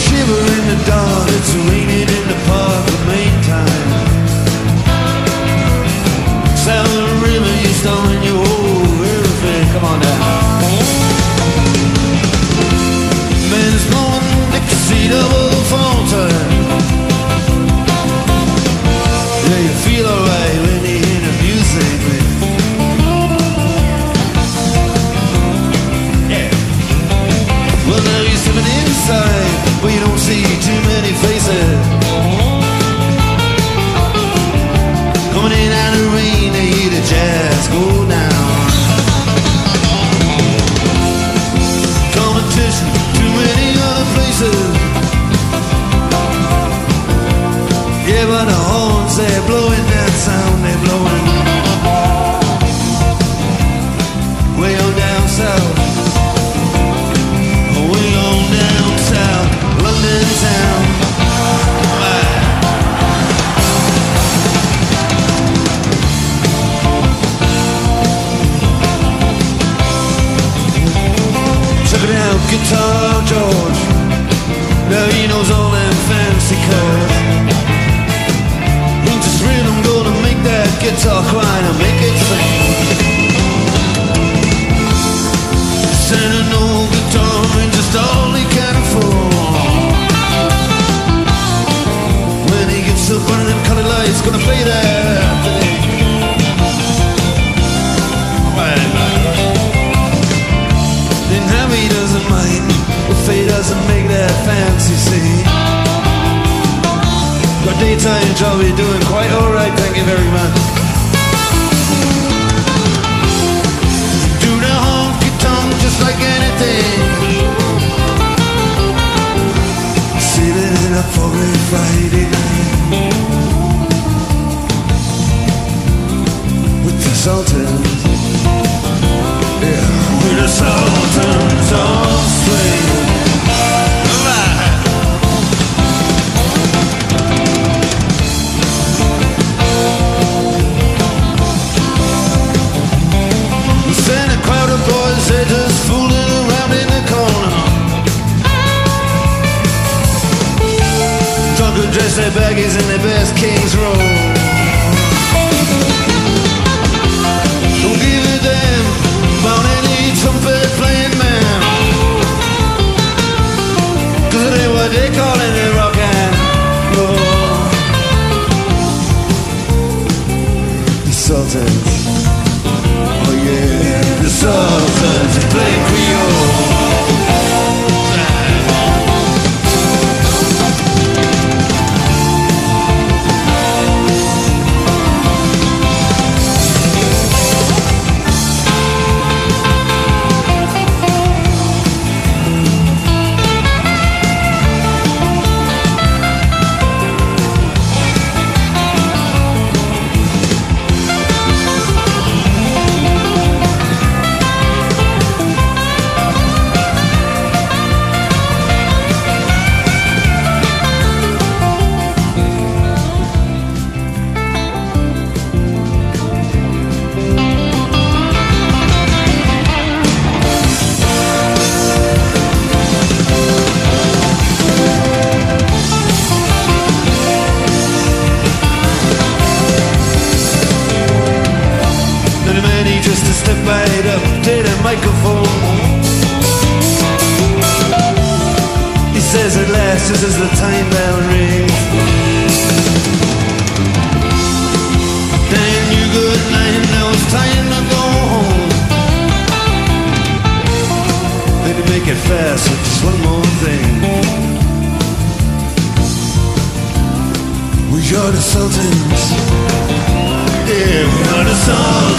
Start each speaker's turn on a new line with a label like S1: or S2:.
S1: shiver in the dark, it's raining in the park the main time. Sound of the river, you stolen your whole everything. Come on down. Man's blowing Dixie double fountain. Yeah, you feel alright when you hear the music, man. Yeah. Well, now you're stepping inside, but you don't see too many faces. Coming in out of the rain, they hear the jazz go down. Competition, too many other places. Yeah, but the horns, they're blowing that sound, they're blowing way on down south. Way on down south, London town. Check it out, Guitar George. Now he knows all them fancy chords. Ain't this rhythm gonna make that guitar cry and make it sing? Send an old guitar and just all he can afford. When he gets up under them colored lights, gonna play that thing. Then Harry doesn't mind if he doesn't make that fancy scene. Got daytime job, you're doing quite alright, thank you very much. Do the honky-tonk just like anything. Sailing in a foggy Friday night with the Sultans. Yeah, with the Sultans on swing. Send a crowd of boys, they're just fooling around in the corner. Drunken dress their baggies in their best King's Road. Don't give a damn about any trumpet playing man, 'cause it ain't what they call it in rock and roll. The Sultans. Oh yeah, the Sultans play Creole. Just to step right up to the microphone, he says at last, just as the time bell rings, then you good night, now it's time to go home. Then you make it fast with just one more thing. We are the Sultans. Yeah, we are the Sultans.